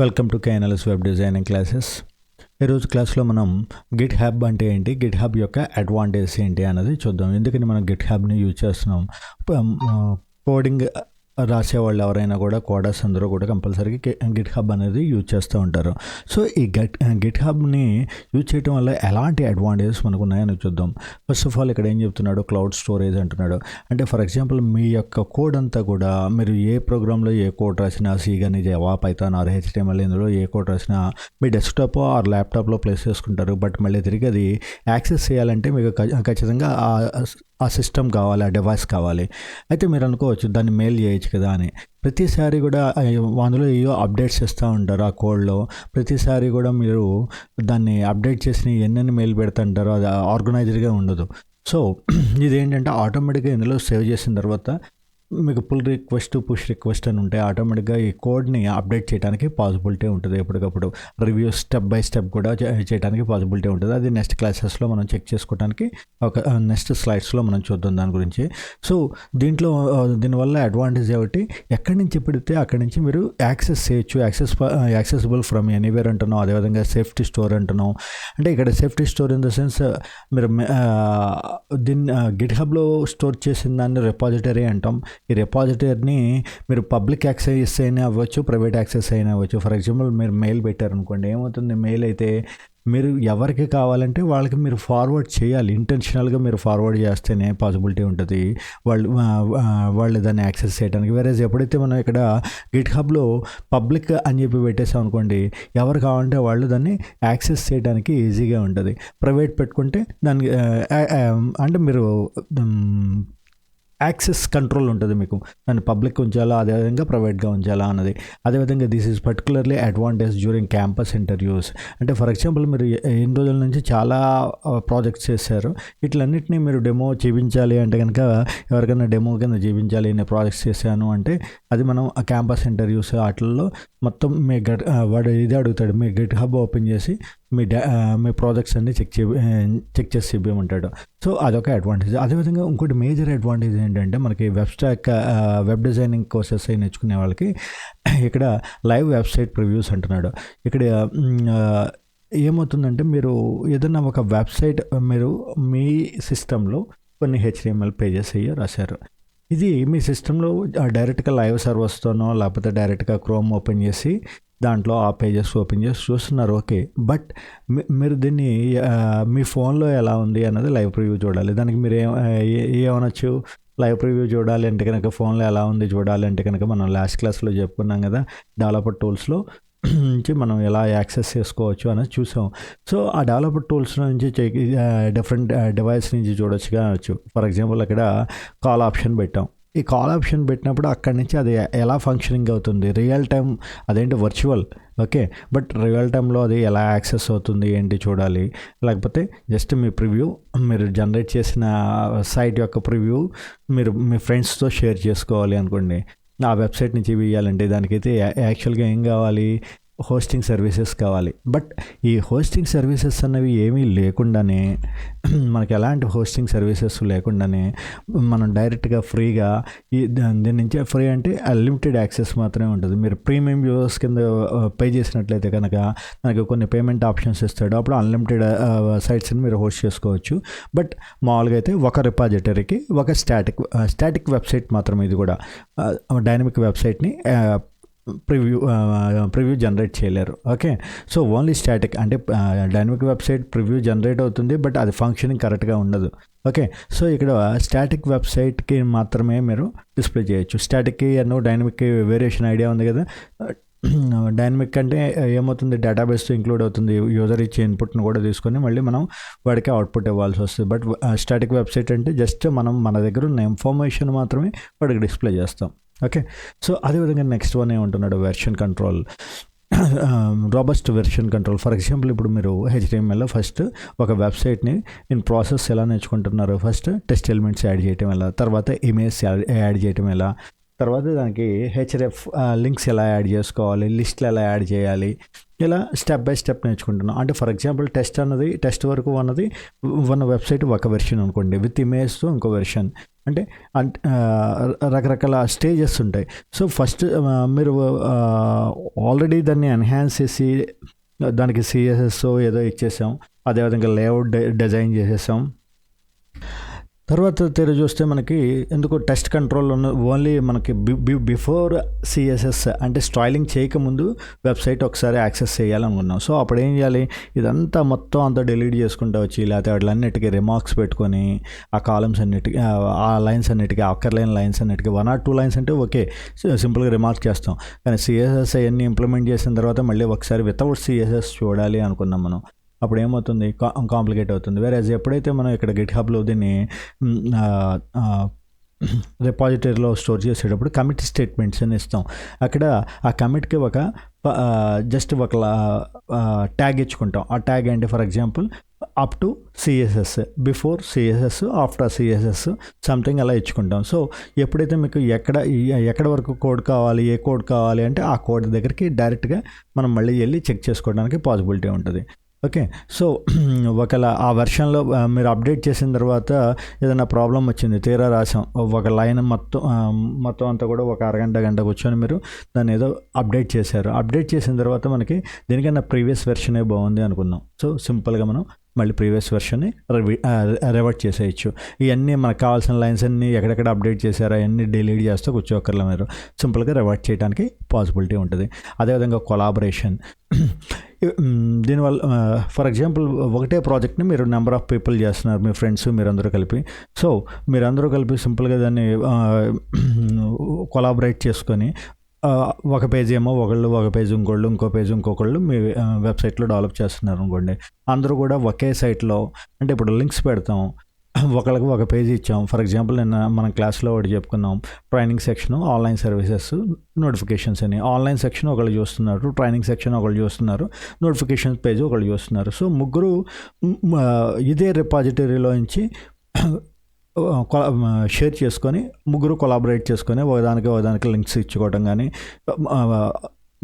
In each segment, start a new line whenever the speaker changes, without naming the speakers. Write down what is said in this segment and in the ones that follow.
Welcome to KNLS web designing classes. ఈరోజు క్లాస్లో మనం గిట్ హబ్ అంటే ఏంటి, గిట్ హబ్ యొక్క అడ్వాంటేజ్ ఏంటి అన్నది చూద్దాం. ఎందుకని మనం గిట్ హబ్ని యూజ్ చేస్తున్నాం? కోడింగ్ రాసేవాళ్ళు ఎవరైనా కూడా, కోడర్స్ అందరూ కూడా కంపల్సరీగా గిట్ హబ్ అనేది యూజ్ చేస్తూ ఉంటారు. సో ఈ గిట్ హబ్ని యూజ్ చేయడం వల్ల ఎలాంటి అడ్వాంటేజెస్ మనకు ఉన్నాయని చూద్దాం. ఫస్ట్ ఆఫ్ ఆల్ ఇక్కడ ఏం చెప్తున్నాడు, క్లౌడ్ స్టోరేజ్ అంటున్నాడు. అంటే ఫర్ ఎగ్జాంపుల్ మీ యొక్క కోడ్ అంతా కూడా మీరు ఏ ప్రోగ్రాంలో ఏ కోడ్ రాసినా, సి కానీ, జావా, పైథాన్ ఆర్ HTML ఇందులో ఏ కోడ్ రాసినా మీ డెస్క్టాప్ ఆర్ ల్యాప్టాప్లో ప్లేస్ చేసుకుంటారు. బట్ మళ్ళీ తిరిగి అది యాక్సెస్ చేయాలంటే మీకు ఖచ్చితంగా ఆ సిస్టమ్ కావాలి, ఆ డివైస్ కావాలి. అయితే మీరు అనుకోవచ్చు దాన్ని మెయిల్ చేయొచ్చు కదా అని. ప్రతిసారి కూడా అందులో ఏవో అప్డేట్స్ ఇస్తూ ఉంటారు ఆ కోడ్లో. ప్రతిసారి కూడా మీరు దాన్ని అప్డేట్ చేసి ఎన్నెన్ని మెయిల్ పెడుతుంటారో అది ఆర్గనైజ్డ్గా ఉండదు. సో ఇదేంటంటే ఆటోమేటిక్గా ఇందులో సేవ్ చేసిన తర్వాత మీకు పుల్ రిక్వెస్ట్, పుష్ రిక్వెస్ట్ అని ఉంటాయి. ఆటోమేటిక్గా ఈ కోడ్ని అప్డేట్ చేయడానికి పాసిబిలిటీ ఉంటుంది. ఎప్పటికప్పుడు రివ్యూ స్టెప్ బై స్టెప్ కూడా చేయడానికి పాసిబిలిటీ ఉంటుంది. అది నెక్స్ట్ క్లాసెస్లో మనం చెక్ చేసుకోవడానికి నెక్స్ట్ స్లైడ్స్లో మనం చూద్దాం దాని గురించి. సో దీనివల్ల అడ్వాంటేజ్ ఏమిటి, ఎక్కడి నుంచి పెడితే అక్కడి నుంచి మీరు యాక్సెస్ చేయొచ్చు. యాక్సెసిబుల్ ఫ్రమ్ ఎనీవేర్ అంటున్నాం. అదేవిధంగా సేఫ్టీ స్టోర్ అంటున్నాం. అంటే ఇక్కడ safety store in the sense మీరు దీన్ని గిట్ హబ్లో స్టోర్ చేసిన దాన్ని రెపాజిటరీ అంటాం. ఈ రెపాజిటరీని మీరు పబ్లిక్ యాక్సెస్ అయినా అవ్వచ్చు, ప్రైవేట్ యాక్సెస్ అయినా అవ్వచ్చు. ఫర్ ఎగ్జాంపుల్ మీరు మెయిల్ పెట్టారనుకోండి, ఏమవుతుంది, మెయిల్ అయితే మీరు ఎవరికి కావాలంటే వాళ్ళకి మీరు ఫార్వర్డ్ చేయాలి. ఇంటెన్షనల్గా మీరు ఫార్వర్డ్ చేస్తేనే పాసిబిలిటీ ఉంటుంది వాళ్ళు దాన్ని యాక్సెస్ చేయడానికి. వేరేజ్ ఎప్పుడైతే మనం ఇక్కడ గిట్ హబ్లో పబ్లిక్ అని చెప్పి పెట్టేసాం అనుకోండి, ఎవరు కావాలంటే వాళ్ళు దాన్ని యాక్సెస్ చేయడానికి ఈజీగా ఉంటుంది. ప్రైవేట్ పెట్టుకుంటే దానికి అంటే మీరు యాక్సెస్ కంట్రోల్ ఉంటుంది మీకు, దాన్ని పబ్లిక్ ఉంచాలా అదేవిధంగా ప్రైవేట్గా ఉంచాలా అన్నది. అదేవిధంగా this is particularly advantage during campus interviews. అంటే ఫర్ ఎగ్జాంపుల్ మీరు ఎన్ని రోజుల నుంచి చాలా ప్రాజెక్ట్స్ చేశారు, వీటిలన్నింటినీ మీరు డెమో చూపించాలి అంటే కనుక, ఎవరికైనా డెమో కింద చూపించాలి నేను ప్రాజెక్ట్స్ చేశాను అంటే, అది మనం ఆ క్యాంపస్ ఇంటర్వ్యూస్ వాటిల్లో మొత్తం వాడు ఇది అడుగుతాడు, మీ గిట్ హబ్ ఓపెన్ చేసి మీ ప్రాజెక్ట్స్ అన్ని చెక్ చేసి ఇవ్వమంటాడు. సో అదొక అడ్వాంటేజ్. అదేవిధంగా ఇంకోటి మేజర్ అడ్వాంటేజ్ ఏంటంటే, మనకి వెబ్ డిజైనింగ్ కోర్సెస్ అయి నేర్చుకునే వాళ్ళకి ఇక్కడ లైవ్ వెబ్సైట్ ప్రివ్యూస్ అంటున్నాడు. ఇక్కడ ఏమవుతుందంటే, మీరు ఏదైనా ఒక వెబ్సైట్ మీరు మీ సిస్టంలో కొన్ని HTML పేజెస్ రాశారు. ఇది మీ సిస్టంలో డైరెక్ట్గా లైవ్ సర్వర్స్తోనో లేకపోతే డైరెక్ట్గా క్రోమ్ ఓపెన్ చేసి దాంట్లో ఆ పేజెస్ ఓపెన్ చేసి చూస్తున్నారు, ఓకే. బట్ మీరు దీన్ని మీ ఫోన్లో ఎలా ఉంది అన్నది లైవ్ ప్రివ్యూ చూడాలి. దానికి మీరు ఏమనొచ్చు, లైవ్ ప్రివ్యూ చూడాలి అంటే కనుక, ఫోన్లో ఎలా ఉంది చూడాలి అంటే కనుక, మనం లాస్ట్ క్లాస్లో చెప్పుకున్నాం కదా, డెవలపర్ టూల్స్లో నుంచి మనం ఎలా యాక్సెస్ చేసుకోవచ్చు అనేది చూసాం. సో ఆ డెవలపర్ టూల్స్ నుంచి డిఫరెంట్ డివైస్ నుంచి చూడొచ్చు కావచ్చు. ఫర్ ఎగ్జాంపుల్ అక్కడ కాల్ ఆప్షన్ పెట్టాం. ఈ కాల్ ఆప్షన్ పెట్టినప్పుడు అక్కడి నుంచి అది ఎలా ఫంక్షనింగ్ అవుతుంది, రియల్ టైం అదేంటి వర్చువల్, ఓకే, బట్ రియల్ టైంలో అది ఎలా యాక్సెస్ అవుతుంది ఏంటి చూడాలి. లేకపోతే జస్ట్ మీ ప్రివ్యూ, మీరు జనరేట్ చేసిన సైట్ యొక్క ప్రివ్యూ మీరు మీ ఫ్రెండ్స్తో షేర్ చేసుకోవాలి అనుకోండి. ఆ వెబ్సైట్ నుంచి ఇవ్వాలంటే దానికైతే యాక్చువల్గా ఏం కావాలి, హోస్టింగ్ సర్వీసెస్ కావాలి. బట్ ఈ హోస్టింగ్ సర్వీసెస్ అన్నవి ఏమీ లేకుండానే, మనకి ఎలాంటి హోస్టింగ్ సర్వీసెస్ లేకుండానే మనం డైరెక్ట్గా ఫ్రీగా దీని నుంచి, ఫ్రీ అంటే అన్లిమిటెడ్ యాక్సెస్ మాత్రమే ఉంటుంది. మీరు ప్రీమియం యూజర్స్ కింద పే చేసినట్లయితే కనుక మనకు కొన్ని పేమెంట్ ఆప్షన్స్ ఇస్తాడు. అప్పుడు అన్లిమిటెడ్ సైట్స్ని మీరు హోస్ట్ చేసుకోవచ్చు. బట్ మామూలుగా అయితే ఒక రిపాజిటరీకి ఒక స్టాటిక్ వెబ్సైట్ మాత్రమే. ఇది కూడా డైనమిక్ వెబ్సైట్ని ప్రివ్యూ జనరేట్ చేయలేరు, ఓకే. సో ఓన్లీ స్టాటిక్ అంటే డైనమిక్ వెబ్సైట్ ప్రివ్యూ జనరేట్ అవుతుంది, బట్ అది ఫంక్షనింగ్ కరెక్ట్గా ఉండదు, ఓకే. సో ఇక్కడ స్టాటిక్ వెబ్సైట్కి మాత్రమే మీరు డిస్ప్లే చేయొచ్చు. స్టాటిక్కి డైనమిక్కి వేరియేషన్ ఐడియా ఉంది కదా. డైనమిక్ అంటే ఏమవుతుంది, డేటాబేస్తో ఇంక్లూడ్ అవుతుంది, యూజర్ ఇచ్చే ఇన్పుట్ను కూడా తీసుకొని మళ్ళీ మనం వాడికి అవుట్పుట్ ఇవ్వాల్సి వస్తుంది. బట్ స్టాటిక్ వెబ్సైట్ అంటే జస్ట్ మనం మన దగ్గర ఉన్న ఇన్ఫర్మేషన్ మాత్రమే వాడికి డిస్ప్లే చేస్తాం, ఓకే. సో అదేవిధంగా నెక్స్ట్ వన్ ఏమంటున్నాడు, version control, robust version control. For example ఇప్పుడు మీరు HTMLలో ఫస్ట్ ఒక వెబ్సైట్ని ఇన్ ప్రాసెస్ ఎలా నేర్చుకుంటున్నారు, ఫస్ట్ టెక్స్ట్ ఎలిమెంట్స్ యాడ్ చేయటం ఎలా, తర్వాత ఇమేజ్ యాడ్ చేయటం ఎలా, తర్వాత దానికి href లింక్స్ ఎలా యాడ్ చేసుకోవాలి, లిస్ట్లు ఎలా యాడ్ చేయాలి, ఇలా స్టెప్ బై స్టెప్ నేర్చుకుంటున్నాం. అంటే ఫర్ ఎగ్జాంపుల్ టెస్ట్ వరకు ఉన్న వెబ్సైట్ ఒక వెర్షన్ అనుకోండి, విత్ ఇమేజ్తో ఇంకో వెర్షన్. అంటే రకరకాల స్టేజెస్ ఉంటాయి. సో ఫస్ట్ మీరు ఆల్రెడీ దాన్ని ఎన్హాన్స్ చేసి దానికి సిఎస్ఎస్ ఏదో ఇచ్చేసాం, అదేవిధంగా లేఅవుట్ డిజైన్ చేసేసాం. తర్వాత తెరచి చూస్తే మనకి ఎందుకు టెస్ట్ కంట్రోల్ ఓన్లీ మనకి బిఫోర్ సిఎస్ఎస్ అంటే స్టైలింగ్ చేయకముందు వెబ్సైట్ ఒకసారి యాక్సెస్ చేయాలనుకున్నాం. సో అప్పుడు ఏం చేయాలి, ఇదంతా మొత్తం అంతా డిలీట్ చేసుకుంటూ వచ్చి లేకపోతే వాటిలన్నిటికీ రిమార్క్స్ పెట్టుకొని ఆ కాలమ్స్ అన్నిటికీ ఆ లైన్స్ అన్నిటికీ అక్కర్లేని లైన్స్ అన్నిటికీ 1 or 2 లైన్స్ అంటే ఓకే సింపుల్గా రిమార్క్ చేస్తాం. కానీ సిఎస్ఎస్ అవన్నీ ఇంప్లిమెంట్ చేసిన తర్వాత మళ్ళీ ఒకసారి వితౌట్ సిఎస్ఎస్ చూడాలి అనుకున్నాం మనం. అప్పుడు ఏమవుతుంది, కాంప్లికేట్ అవుతుంది. వేరే ఎప్పుడైతే మనం ఇక్కడ గిట్ హబ్లో దీన్ని రిపాజిటరీలో స్టోర్ చేసేటప్పుడు కమిట్ స్టేట్మెంట్స్ అని ఇస్తాం. అక్కడ ఆ కమిట్కి జస్ట్ ఒక ట్యాగ్ ఇచ్చుకుంటాం. ఆ ట్యాగ్ ఏంటి, for example up to CSS, before CSS, after CSS something అలా ఇచ్చుకుంటాం. సో ఎప్పుడైతే మీకు ఎక్కడ వరకు కోడ్ కావాలి, ఏ కోడ్ కావాలి అంటే ఆ కోడ్ దగ్గరికి డైరెక్ట్గా మనం మళ్ళీ వెళ్ళి చెక్ చేసుకోవడానికి పాసిబిలిటీ ఉంటుంది. ఓకే, సో ఒకవేళ ఆ వెర్షన్లో మీరు అప్డేట్ చేసిన తర్వాత ఏదైనా ప్రాబ్లం వచ్చింది, తీరా రాసాం ఒక లైన్ మొత్తం అంతా కూడా ఒక గంట కూర్చొని మీరు దాన్ని ఏదో అప్డేట్ చేసిన తర్వాత మనకి దీనికన్నా ప్రీవియస్ వెర్షనే బాగుంది అనుకున్నాం. సో సింపుల్గా మనం మళ్ళీ ప్రీవియస్ వెర్షన్ని రివర్ట్ చేసేయచ్చు. ఇవన్నీ మనకు కావాల్సిన లైన్స్ అన్నీ ఎక్కడెక్కడ అప్డేట్ చేశారో అవన్నీ డిలీట్ చేస్తూ కూర్చోకర్లా మీరు సింపుల్గా రివర్ట్ చేయడానికి పాసిబిలిటీ ఉంటుంది. అదేవిధంగా కొలాబరేషన్, దీనివల్ల ఫర్ ఎగ్జాంపుల్ ఒకటే ప్రాజెక్ట్ని మీరు నెంబర్ ఆఫ్ పీపుల్ చేస్తున్నారు, మీ ఫ్రెండ్స్ మీరందరూ కలిపి. సో మీరందరూ కలిపి సింపుల్గా దాన్ని కొలాబరేట్ చేసుకొని ఒక పేజీ ఏమో ఒక పేజీ ఇంకో పేజీ ఇంకొకళ్ళు మీ వెబ్సైట్లో డెవలప్ చేస్తున్నారు అనుకోండి. అందరూ కూడా ఒకే సైట్లో, అంటే ఇప్పుడు లింక్స్ పెడతాం, ఒకళ్ళకి ఒక పేజీ ఇచ్చాం. ఫర్ ఎగ్జాంపుల్ మనం క్లాస్లో ఒకటి చెప్పుకున్నాం, training section, online services, notifications అని. ఆన్లైన్ సెక్షన్ ఒకళ్ళు చూస్తున్నారు, ట్రైనింగ్ సెక్షన్ ఒకళ్ళు చూస్తున్నారు, నోటిఫికేషన్స్ పేజ్ ఒకళ్ళు చూస్తున్నారు. సో ముగ్గురు ఇదే రిపాజిటరీలో నుంచి షేర్ చేసుకొని ముగ్గురు కొలాబరేట్ చేసుకొని ఒకదానికి లింక్స్ ఇచ్చుకోవడం కానీ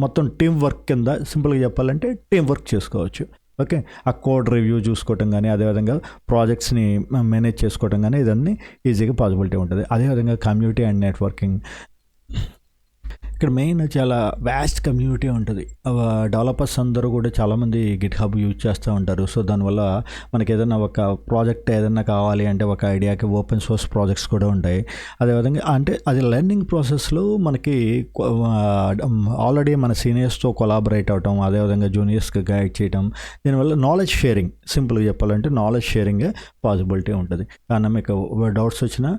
మొత్తం టీం వర్క్ కింద సింపుల్గా చెప్పాలంటే టీం వర్క్ చేసుకోవచ్చు. ఓకే, ఆ కోడ్ రివ్యూ చూసుకోవటం కానీ అదేవిధంగా ప్రాజెక్ట్స్ని మేనేజ్ చేసుకోవటం కానీ ఇదన్నీ ఈజీగా పాసిబిలిటీ ఉంటుంది. అదేవిధంగా కమ్యూనిటీ అండ్ నెట్వర్కింగ్, ఇక్కడ మెయిన్ చాలా వ్యాస్ట్ కమ్యూనిటీ ఉంటుంది. డెవలపర్స్ అందరూ కూడా చాలామంది గిట్ హబ్ యూజ్ చేస్తూ ఉంటారు. సో దానివల్ల మనకి ఏదైనా ఒక ప్రాజెక్ట్ ఏదైనా కావాలి అంటే ఒక ఐడియాకి ఓపెన్ సోర్స్ ప్రాజెక్ట్స్ కూడా ఉంటాయి. అదేవిధంగా అంటే అది లెర్నింగ్ ప్రాసెస్లో మనకి ఆల్రెడీ మన సీనియర్స్తో కొలాబరేట్ అవటం, అదేవిధంగా జూనియర్స్కి గైడ్ చేయటం, దీనివల్ల నాలెడ్జ్ షేరింగ్, సింపుల్గా చెప్పాలంటే నాలెడ్జ్ షేరింగ్ పాసిబిలిటీ ఉంటుంది. కానీ మీకు డౌట్స్ వచ్చినా,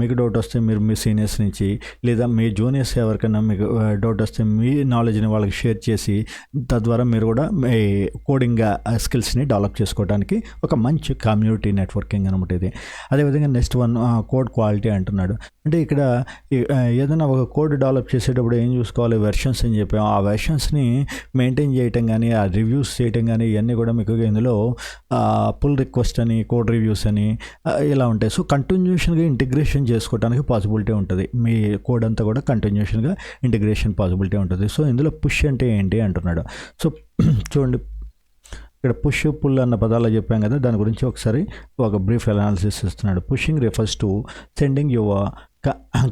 మీకు డౌట్ వస్తే మీరు మీ సీనియర్స్ నుంచి లేదా మీ జూనియర్స్ ఎవరికైనా మీకు డౌట్ వస్తే మీ నాలెడ్జ్ని వాళ్ళకి షేర్ చేసి తద్వారా మీరు కూడా మీ కోడింగ్ స్కిల్స్ని డెవలప్ చేసుకోవడానికి ఒక మంచి కమ్యూనిటీ నెట్వర్కింగ్ అనమాట ఇది. అదేవిధంగా నెక్స్ట్ వన్ కోడ్ క్వాలిటీ అంటున్నాడు. అంటే ఇక్కడ ఏదైనా ఒక కోడ్ డెవలప్ చేసేటప్పుడు ఏం చూసుకోవాలి, వెర్షన్స్ అని చెప్పాం. ఆ వెర్షన్స్ని మెయింటైన్ చేయటం కానీ ఆ రివ్యూస్ చేయటం కానీ ఇవన్నీ కూడా మీకు ఇందులో పుల్ రిక్వెస్ట్ అని, కోడ్ రివ్యూస్ అని ఇలా ఉంటాయి. సో కంటిన్యూషన్గా ఇంటిగ్రేషన్ చేసుకోవడానికి పాసిబిలిటీ ఉంటుంది. మీ కోడ్ అంతా కూడా కంటిన్యూషన్గా ఇంటిగ్రేషన్ పాసిబిలిటీ ఉంటుంది. సో ఇందులో పుష్ అంటే ఏంటి అంటున్నాడు. సో చూడండి, ఇక్కడ పుష్ పుల్ అన్న పదాలు చెప్పాం కదా, దాని గురించి ఒకసారి ఒక బ్రీఫ్ అనాలిసిస్ ఇస్తున్నాడు. Pushing refers to sending your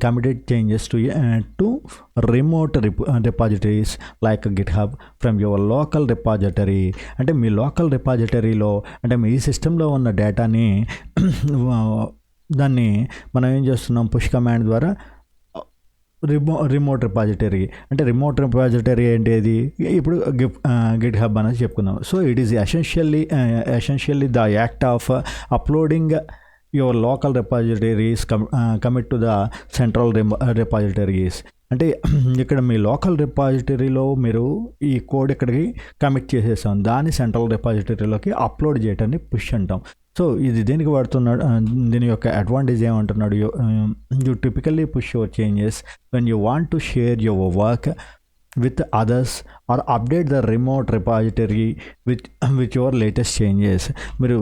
committed changes to remote repositories like GitHub from your local repository. అంటే మీ లోకల్ రిపాజిటరీలో అంటే మీ సిస్టంలో ఉన్న డేటాని దాన్ని మనం ఏం చేస్తున్నాం, పుష్ కమాండ్ ద్వారా రిమోట్ రిపాజిటరీ. అంటే రిమోట్ రిపాజిటరీ ఏంటి, ఇప్పుడు గిట్ హబ్ అనేది చెప్పుకుందాం. So it is essentially the act of uploading your local repositories commit to the central repositories. అంటే ఇక్కడ మీ లోకల్ రిపాజిటరీలో మీరు ఈ కోడ్ ఇక్కడికి కమిట్ చేసేసాం, దాన్ని సెంట్రల్ రిపాజిటరీలోకి అప్లోడ్ చేయటాన్ని పుష్ అంటాం. సో ఇది దేనికి వాడుతున్నాడు, దీని యొక్క అడ్వాంటేజ్ ఏమంటున్నాడు, you typically push your changes when you want to share your work with others or update the remote repository with your latest changes. మీరు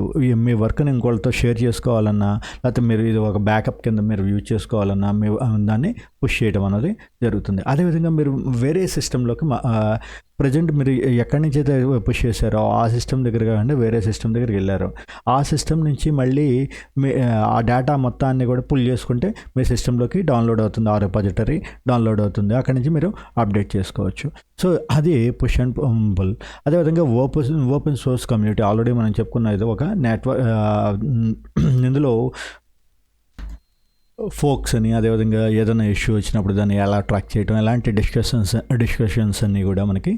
మీ వర్క్ని ఇంకోళ్ళతో షేర్ చేసుకోవాలన్నా, లేకపోతే మీరు ఇది ఒక బ్యాకప్ కింద మీరు యూజ్ చేసుకోవాలన్నా మీ దాన్ని పుష్ చేయడం అనేది జరుగుతుంది. అదేవిధంగా మీరు వేరే సిస్టంలోకి ప్రజెంట్ మీరు ఎక్కడి నుంచి అయితే పుష్ చేశారో ఆ సిస్టమ్ దగ్గర కాకుండా వేరే సిస్టమ్ దగ్గరికి వెళ్ళారు, ఆ సిస్టమ్ నుంచి మళ్ళీ మీ ఆ డేటా మొత్తాన్ని కూడా పుల్ చేసుకుంటే మీ సిస్టంలోకి డౌన్లోడ్ అవుతుంది, ఆ రిపాజిటరీ డౌన్లోడ్ అవుతుంది, అక్కడి నుంచి మీరు అప్డేట్ చేసుకోవచ్చు. సో అది పుష్ అండ్ పుల్. అదేవిధంగా ఓపెన్ సోర్స్ కమ్యూనిటీ ఆల్రెడీ మనం చెప్పుకున్న ఇది ఒక నెట్వర్క్. ఇందులో ఫోక్స్ అని, అదేవిధంగా ఏదైనా ఇష్యూ వచ్చినప్పుడు దాన్ని ఎలా ట్రాక్ చేయడం, ఎలాంటి డిస్కషన్స్ అన్నీ కూడా మనకి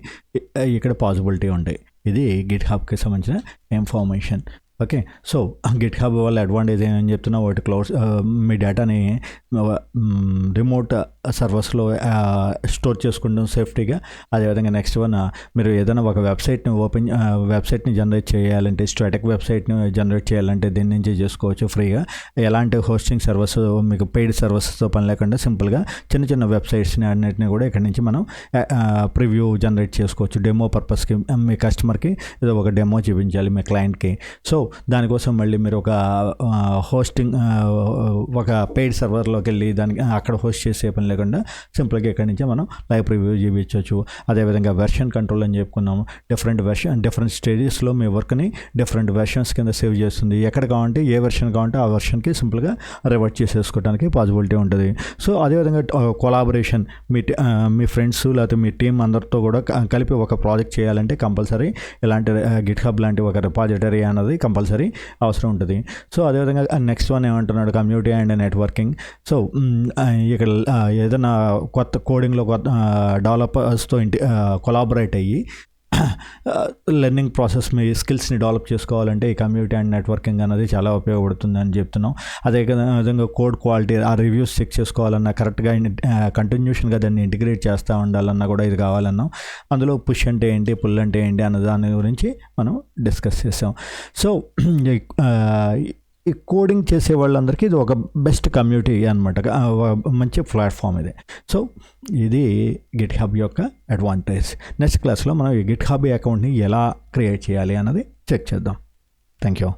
ఇక్కడ పాసిబిలిటీ ఉంటాయి. ఇది గిట్ హబ్కి సంబంధించిన information. Okay, so Git hub వల్ల అడ్వాంటేజ్ ఏమని చెప్తున్నా, ఒకటి క్లౌడ్ మీ డేటాని రిమోట్ సర్వర్స్లో స్టోర్ చేసుకుంటాం సేఫ్టీగా. అదేవిధంగా నెక్స్ట్ వన్, మీరు ఏదైనా ఒక వెబ్సైట్ని జనరేట్ చేయాలంటే, స్టాటిక్ వెబ్సైట్ని జనరేట్ చేయాలంటే దీని నుంచి చేసుకోవచ్చు ఫ్రీగా. ఎలాంటి హోస్టింగ్ సర్వీస్, మీకు పెయిడ్ సర్వీసెస్తో పని లేకుండా సింపుల్గా చిన్న వెబ్సైట్స్ని అన్నిటిని కూడా ఇక్కడ నుంచి మనం ప్రివ్యూ జనరేట్ చేసుకోవచ్చు. డెమో పర్పస్కి మీ కస్టమర్కి ఏదో ఒక డెమో చూపించాలి మీ క్లయింట్కి. సో దానికోసం మళ్ళీ మీరు ఒక హోస్టింగ్ ఒక పెయిడ్ సర్వర్లోకి వెళ్ళి దానికి అక్కడ హోస్ట్ చేసే పని లేకుండా సింపుల్గా ఇక్కడి నుంచే మనం లైవ్ ప్రివ్యూ చూపించవచ్చు. అదేవిధంగా వెర్షన్ కంట్రోల్ అని చెప్పుకున్నాము. డిఫరెంట్ స్టేజెస్లో మీ వర్క్ని డిఫరెంట్ వెర్షన్స్ కింద సేవ్ చేస్తుంది. ఎక్కడ కావాలంటే ఏ వెర్షన్ కావాలంటే ఆ వెర్షన్కి సింపుల్గా రివర్ట్ చేసేసుకోవడానికి పాసిబిలిటీ ఉంటుంది. సో అదేవిధంగా కొలాబరేషన్, మీ ఫ్రెండ్స్ లేకపోతే మీ టీం అందరితో కూడా కలిపి ఒక ప్రాజెక్ట్ చేయాలంటే కంపల్సరీ ఇలాంటి గిట్ హబ్ లాంటి ఒక రిపాజిటరీ అనేది కంపల్సరీ అవసరం ఉంటుంది. సో అదేవిధంగా నెక్స్ట్ వన్ ఏమంటున్నాడు, కమ్యూనిటీ అండ్ నెట్వర్కింగ్. సో ఇక్కడ ఏదైనా కొత్త కోడింగ్లో కొత్త డెవలపర్స్తో కొలాబరేట్ అయ్యి లెర్నింగ్ ప్రాసెస్, మీ స్కిల్స్ని డెవలప్ చేసుకోవాలంటే ఈ కమ్యూనిటీ అండ్ నెట్వర్కింగ్ అనేది చాలా ఉపయోగపడుతుంది అని చెప్తున్నాం. అదే విధంగా కోడ్ క్వాలిటీ, ఆ రివ్యూస్ చెక్ చేసుకోవాలన్నా, కరెక్ట్గా కంటిన్యూషన్గా దాన్ని ఇంటిగ్రేట్ చేస్తూ ఉండాలన్నా కూడా ఇది కావాలన్నాం. అందులో పుష్ అంటే ఏంటి, పుల్ అంటే ఏంటి అన్న దాని గురించి మనం డిస్కస్ చేసాం. సో ఈ కోడింగ్ చేసే వాళ్ళందరికీ ఇది ఒక బెస్ట్ కమ్యూనిటీ అనమాట, మంచి ప్లాట్ఫామ్ ఇది. సో ఇది గిట్ హబ్ యొక్క అడ్వాంటేజ్. నెక్స్ట్ క్లాస్లో మనం ఈ గిట్ హబ్ అకౌంట్ని ఎలా క్రియేట్ చేయాలి అన్నది చెక్ చేద్దాం. Thank you.